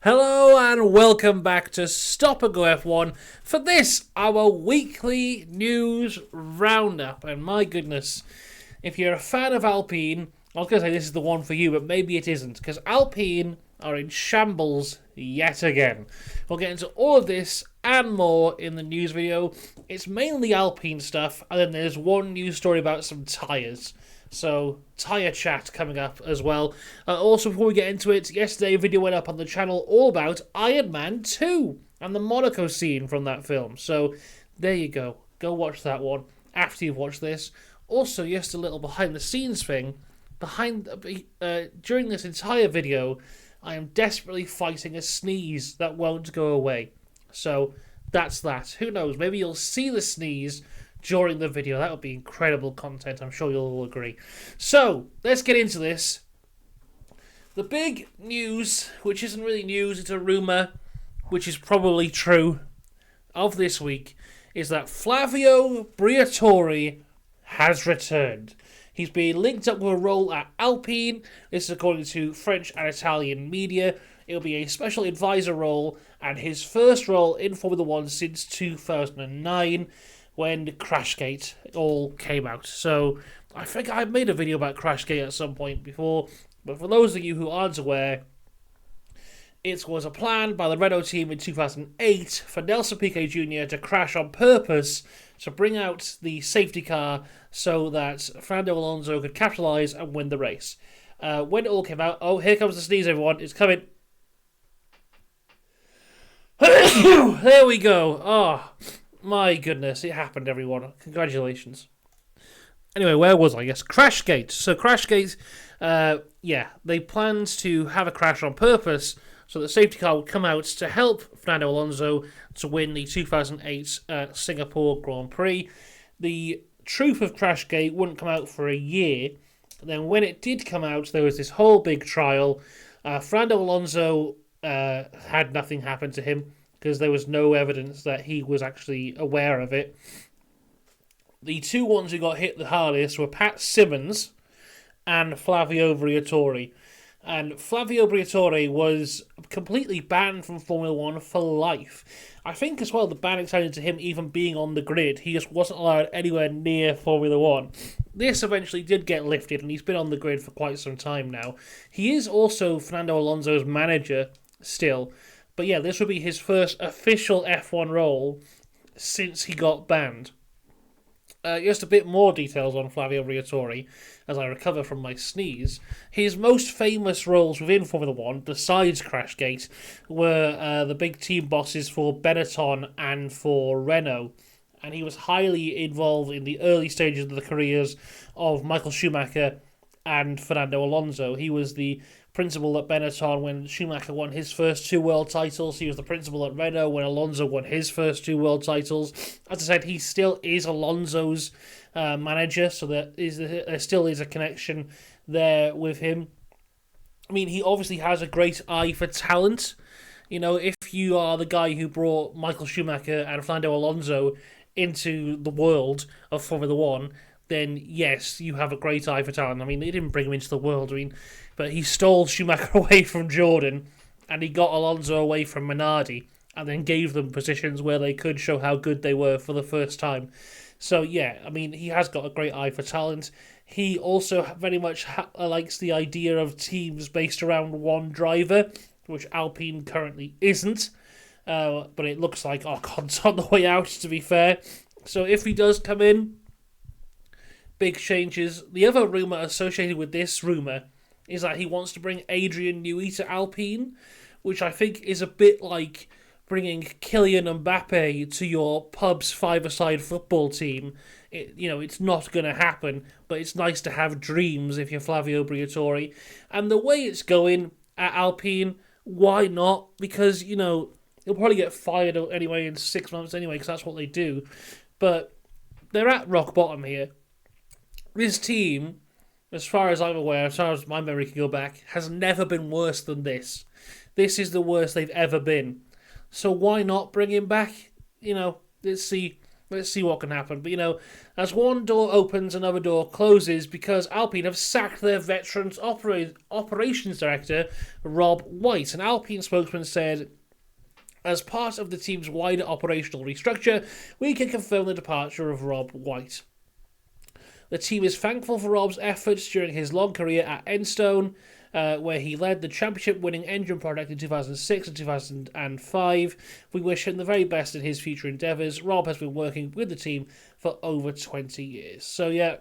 Hello and welcome back to Stop and Go F1 for this, our weekly news roundup. And my goodness, if you're a fan of Alpine, I was going to say this is the one for you, but maybe it isn't, because Alpine are in shambles yet again. We'll get into all of this and more in the news video. It's mainly Alpine stuff, and then there's one news story about some tyres. So, tyre chat coming up as well. Also, before we get into it, yesterday a video went up on the channel all about Iron Man 2 and the Monaco scene from that film. So, there you go. Go watch that one after you've watched this. Also, just a little behind the scenes thing. During this entire video, I am desperately fighting a sneeze that won't go away. So, that's that. Who knows? Maybe you'll see the sneeze during the video. That would be incredible content. I'm sure you'll all agree. So, let's get into this. The big news, which isn't really news, it's a rumour, which is probably true, of this week, is that Flavio Briatore has returned. He's being linked up with a role at Alpine. This is according to French and Italian media. It'll be a special advisor role, and his first role in Formula 1 since 2009, when Crashgate all came out. So, I think I made a video about Crashgate at some point before, but for those of you who aren't aware, it was a plan by the Renault team in 2008 for Nelson Piquet Jr. to crash on purpose to bring out the safety car so that Fernando Alonso could capitalise and win the race. When it all came out, oh, here comes the sneeze, everyone, it's coming. There we go. Oh, my goodness, it happened, everyone. Congratulations. Anyway, where was I? Yes, Crashgate. So Crashgate, they planned to have a crash on purpose so the safety car would come out to help Fernando Alonso to win the 2008 Singapore Grand Prix. The truth of Crashgate wouldn't come out for a year. Then when it did come out, there was this whole big trial. Fernando Alonso had nothing happen to him, because there was no evidence that he was actually aware of it. The two ones who got hit the hardest were Pat Simmons and Flavio Briatore. And Flavio Briatore was completely banned from Formula 1 for life. I think as well the ban extended to him even being on the grid. He just wasn't allowed anywhere near Formula 1. This eventually did get lifted, and he's been on the grid for quite some time now. He is also Fernando Alonso's manager still. But yeah, this would be his first official F1 role since he got banned. Just a bit more details on Flavio Briatore as I recover from my sneeze. His most famous roles within Formula 1, besides Crashgate, were the big team bosses for Benetton and for Renault. And he was highly involved in the early stages of the careers of Michael Schumacher and Fernando Alonso. He was the principal at Benetton when Schumacher won his first 2 world titles. He was the principal at Renault when Alonso won his first 2 world titles. As I said, he still is Alonso's manager, so there still is a connection there with him. I mean, he obviously has a great eye for talent. You know, if you are the guy who brought Michael Schumacher and Fernando Alonso into the world of Formula 1, then yes, you have a great eye for talent. I mean, they didn't bring him into the world, but he stole Schumacher away from Jordan, and he got Alonso away from Minardi, and then gave them positions where they could show how good they were for the first time. So yeah, I mean, he has got a great eye for talent. He also very much likes the idea of teams based around one driver, which Alpine currently isn't. But it looks like Ocon's on the way out, to be fair. So if he does come in, big changes. The other rumour associated with this rumour is that he wants to bring Adrian Newey to Alpine, which I think is a bit like bringing Kylian Mbappe to your pub's five-a-side football team. It's not going to happen, but it's nice to have dreams if you're Flavio Briatore. And the way it's going at Alpine, why not? Because, he'll probably get fired anyway in 6 months anyway, because that's what they do. But they're at rock bottom here. This team, as far as I'm aware, as far as my memory can go back, has never been worse than this. This is the worst they've ever been. So why not bring him back? Let's see Let's see what can happen. But, as one door opens, another door closes because Alpine have sacked their veterans operations director, Rob White. An Alpine spokesman said, as part of the team's wider operational restructure, we can confirm the departure of Rob White. The team is thankful for Rob's efforts during his long career at Enstone, where he led the championship-winning engine product in 2006 and 2005. We wish him the very best in his future endeavours. Rob has been working with the team for over 20 years. So, yeah,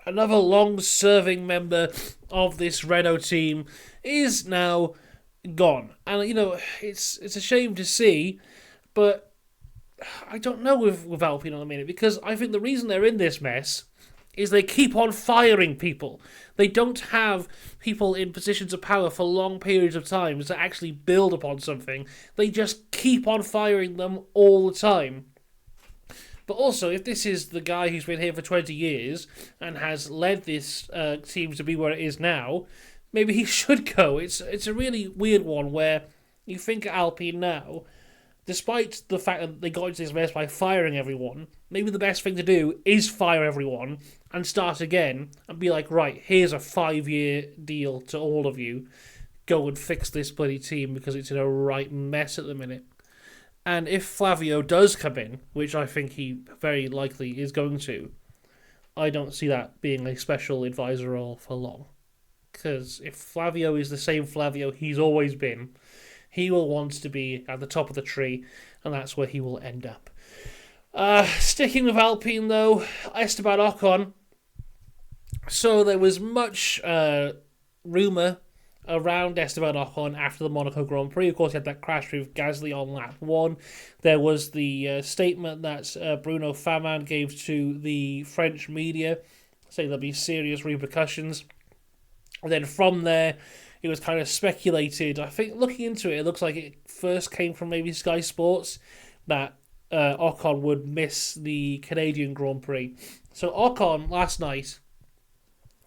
another long-serving member of this Renault team is now gone. And, it's a shame to see, but I don't know with Alpine on a minute, because I think the reason they're in this mess is they keep on firing people. They don't have people in positions of power for long periods of time to actually build upon something. They just keep on firing them all the time. But also, if this is the guy who's been here for 20 years and has led this team to be where it is now, maybe he should go. It's a really weird one where you think Alpine now, despite the fact that they got into this mess by firing everyone, maybe the best thing to do is fire everyone and start again and be like, right, here's a 5-year deal to all of you. Go and fix this bloody team because it's in a right mess at the minute. And if Flavio does come in, which I think he very likely is going to, I don't see that being a special advisor role for long. Because if Flavio is the same Flavio he's always been, he will want to be at the top of the tree, and that's where he will end up. Sticking with Alpine, though, Esteban Ocon. So there was much rumour around Esteban Ocon after the Monaco Grand Prix. Of course, he had that crash with Gasly on lap 1. There was the statement that Bruno Faman gave to the French media, saying there'll be serious repercussions. And then from there, it was kind of speculated. I think looking into it, it looks like it first came from maybe Sky Sports that Ocon would miss the Canadian Grand Prix. So Ocon last night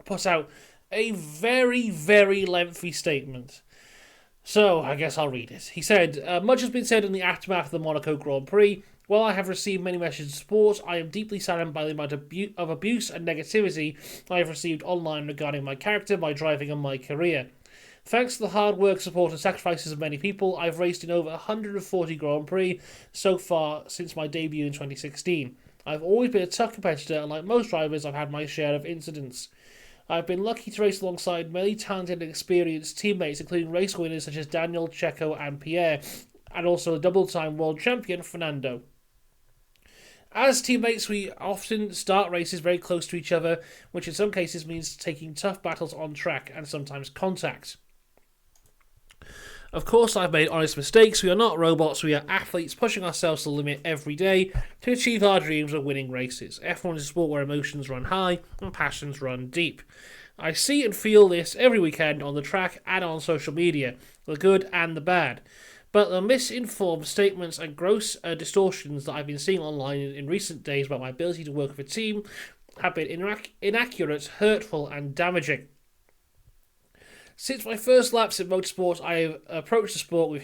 put out a very, very lengthy statement. So I guess I'll read it. He said, much has been said in the aftermath of the Monaco Grand Prix. While I have received many messages of support, I am deeply saddened by the amount of abuse and negativity I have received online regarding my character, my driving and my career. Thanks to the hard work, support and sacrifices of many people, I've raced in over 140 Grand Prix so far since my debut in 2016. I've always been a tough competitor, and like most drivers, I've had my share of incidents. I've been lucky to race alongside many talented and experienced teammates, including race winners such as Daniel, Checo and Pierre, and also the double-time world champion Fernando. As teammates, we often start races very close to each other, which in some cases means taking tough battles on track and sometimes contact. Of course, I've made honest mistakes. We are not robots. We are athletes pushing ourselves to the limit every day to achieve our dreams of winning races. F1 is a sport where emotions run high and passions run deep. I see and feel this every weekend on the track and on social media, the good and the bad. But the misinformed statements and gross distortions that I've been seeing online in recent days about my ability to work with a team have been inaccurate, hurtful and damaging. Since my first laps in motorsport, I have approached the sport with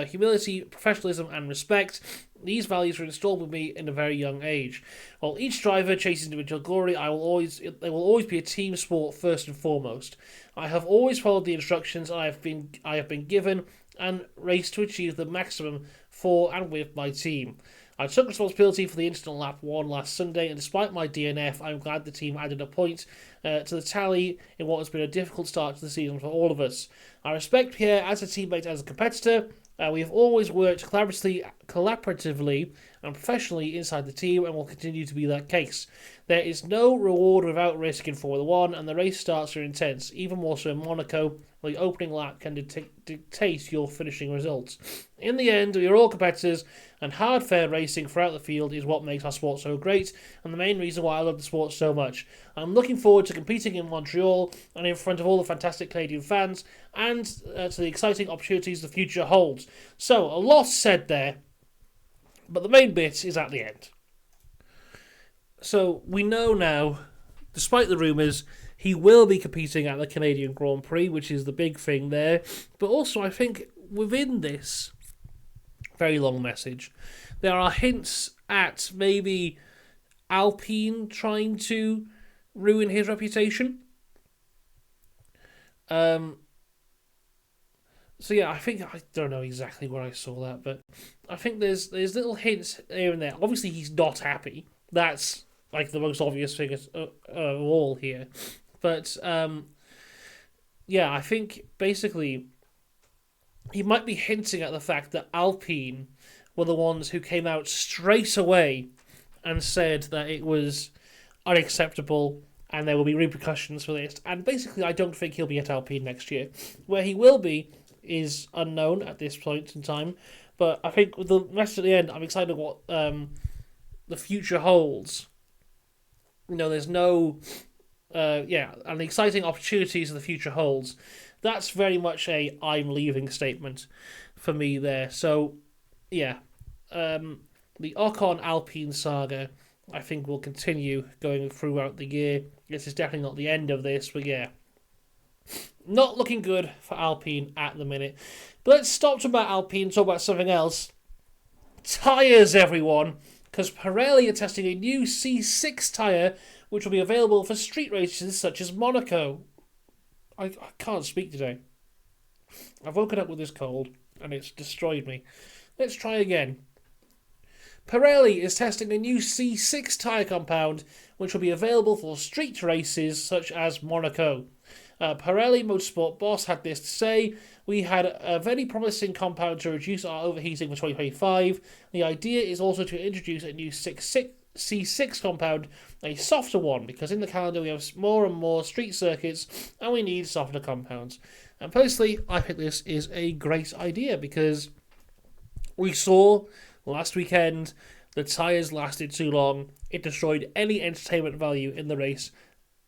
humility, professionalism and respect. These values were installed with me in a very young age. While each driver chases individual glory, they will always be a team sport first and foremost. I have always followed the instructions I have been given and raced to achieve the maximum for and with my team. I took responsibility for the incident on lap 1 last Sunday, and despite my DNF, I'm glad the team added a point to the tally in what has been a difficult start to the season for all of us. I respect Pierre as a teammate, as a competitor. We have always worked collaboratively and professionally inside the team, and will continue to be that case. There is no reward without risk in Formula 1, and the race starts are intense, even more so in Monaco, where the opening lap can dictate your finishing results. In the end, we are all competitors, and hard, fair racing throughout the field is what makes our sport so great, and the main reason why I love the sport so much. I'm looking forward to competing in Montreal, and in front of all the fantastic Canadian fans, and to the exciting opportunities the future holds. So, a lot said there, but the main bit is at the end. So, we know now, despite the rumours, he will be competing at the Canadian Grand Prix, which is the big thing there. But also, I think within this very long message, there are hints at maybe Alpine trying to ruin his reputation. So yeah, I don't know exactly where I saw that, but I think there's little hints here and there. Obviously, he's not happy. That's like the most obvious thing of all here. But yeah, I think basically he might be hinting at the fact that Alpine were the ones who came out straight away and said that it was unacceptable and there will be repercussions for this. And basically, I don't think he'll be at Alpine next year. Where he will be is unknown at this point in time. But I think with the rest at the end, I'm excited what the future holds. There's no... and the exciting opportunities the future holds. That's very much a I'm leaving statement for me there. So, yeah. The Ocon Alpine saga, I think, will continue going throughout the year. This is definitely not the end of this, but yeah. Not looking good for Alpine at the minute. But let's stop talking about Alpine and talk about something else. Tyres, everyone. Because Pirelli are testing a new C6 tyre, which will be available for street races such as Monaco. I can't speak today. I've woken up with this cold, and it's destroyed me. Let's try again. Pirelli is testing a new C6 tyre compound, which will be available for street races such as Monaco. Pirelli Motorsport boss had this to say: "We had a very promising compound to reduce our overheating for 2025. The idea is also to introduce a new C6 compound, a softer one, because in the calendar we have more and more street circuits and we need softer compounds." And personally, I think this is a great idea because we saw last weekend the tyres lasted too long. It destroyed any entertainment value in the race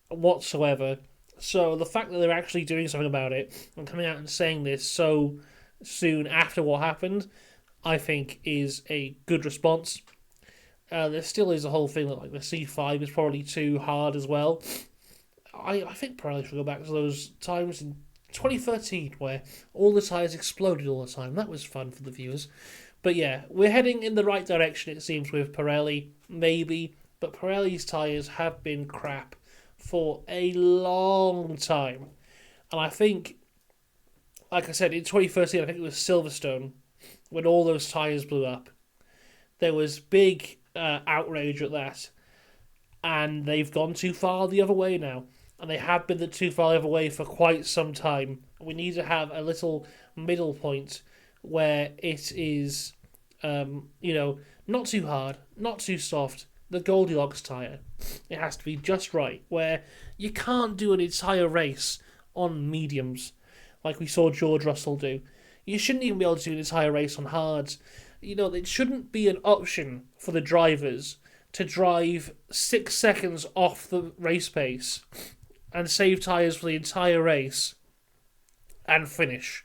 whatsoever. So the fact that they're actually doing something about it and coming out and saying this so soon after what happened, I think is a good response. There still is a whole thing that like the C5 is probably too hard as well. I think Pirelli should go back to those times in 2013 where all the tyres exploded all the time. That was fun for the viewers. But yeah, we're heading in the right direction, it seems, with Pirelli, maybe. But Pirelli's tyres have been crap for a long time. And I think, like I said, in 2013, I think it was Silverstone, when all those tyres blew up. There was big outrage at that. And they've gone too far the other way now. And they have been too far the other way for quite some time. We need to have a little middle point where it is, not too hard, not too soft, the Goldilocks tyre. It has to be just right, where you can't do an entire race on mediums, like we saw George Russell do. You shouldn't even be able to do an entire race on hards. It shouldn't be an option for the drivers to drive 6 seconds off the race pace and save tyres for the entire race and finish.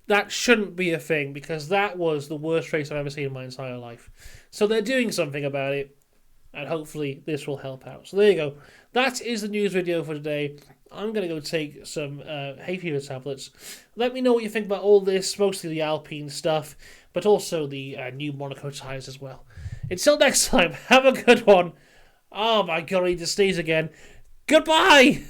That shouldn't be a thing, because that was the worst race I've ever seen in my entire life. So they're doing something about it, and hopefully this will help out. So there you go. That is the news video for today. I'm going to go take some hay fever tablets. Let me know what you think about all this, mostly the Alpine stuff, but also the new Monaco tyres as well. Until next time, have a good one. Oh my god, I need to sneeze again. Goodbye!